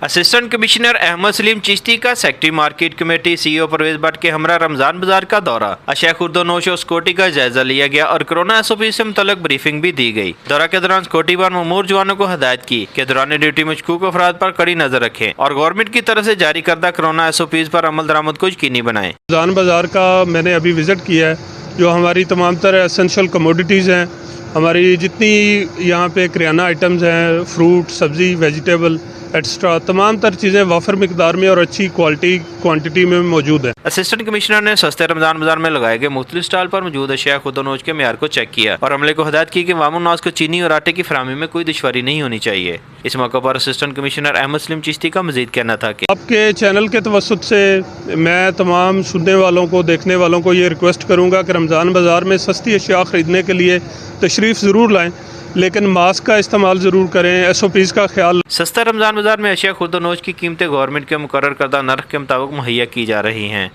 Assistant commissioner Ahmed Salim Chishti का secretary market committee CEO Parvez Bhatt के हमरा रमजान बाजार का दौरा, अशा खुर्दोनोश और सिक्योरिटी का जायजा लिया गया और कोरोना SOP से मुतल्लिक ब्रीफिंग भी दी गई। दौरा के दौरान सिक्योरिटी बार ममूर जवानों को हदायत की कि दौरान ड्यूटी मशकूक अफराद पर कड़ी नजर रखें और गवर्नमेंट की तरफ से जारी करदा कोरोना SOP पर अमल दरामद को यकीनी बनाएं। रमजान बाजार का मैंने अभी विज़िट किया है, जो हमारी तमाम तरह एसेंशियल कमोडिटीज़ हैं, हमारी जितनी यहाँ पे किराना आइटम्स हैं, फ्रूट, सब्ज़ी, वेजिटेबल एक्स्ट्रा, तमाम तर चीज़ें वाफर मिकदार में और अच्छी क्वांटिटी में मौजूद है। असिस्टेंट कमिश्नर ने सस्ते रमजान बाजार में लगाए गए मुख्तलिफ स्टॉल पर मौजूद अशिया खुर्दोनोश के मेयार को चेक किया और अमले को हदायत की कि वामुन्नास को चीनी और आटे की फराहमी में कोई दुश्वारी नहीं होनी चाहिए। इस मौके पर असिस्टेंट कमिश्नर अहमद सलीम चिश्ती का मजीद कहना था कि आपके चैनल के तवस्सुत से मैं तमाम सुनने वालों को, देखने वालों को ये रिक्वेस्ट करूँगा कि रमज़ान बाज़ार में सस्ती अशिया ख़रीदने के लिए तशरीफ़ ज़रूर लाएँ, लेकिन मास्क का इस्तेमाल ज़रूर करें, SOPs का ख्याल। सस्ता रमजान बाजार में अशिया खुर्दोनोश की कीमतें गवर्नमेंट के मुकर्रर करदा नर्ख के मुताबिक मुहैया की जा रही हैं।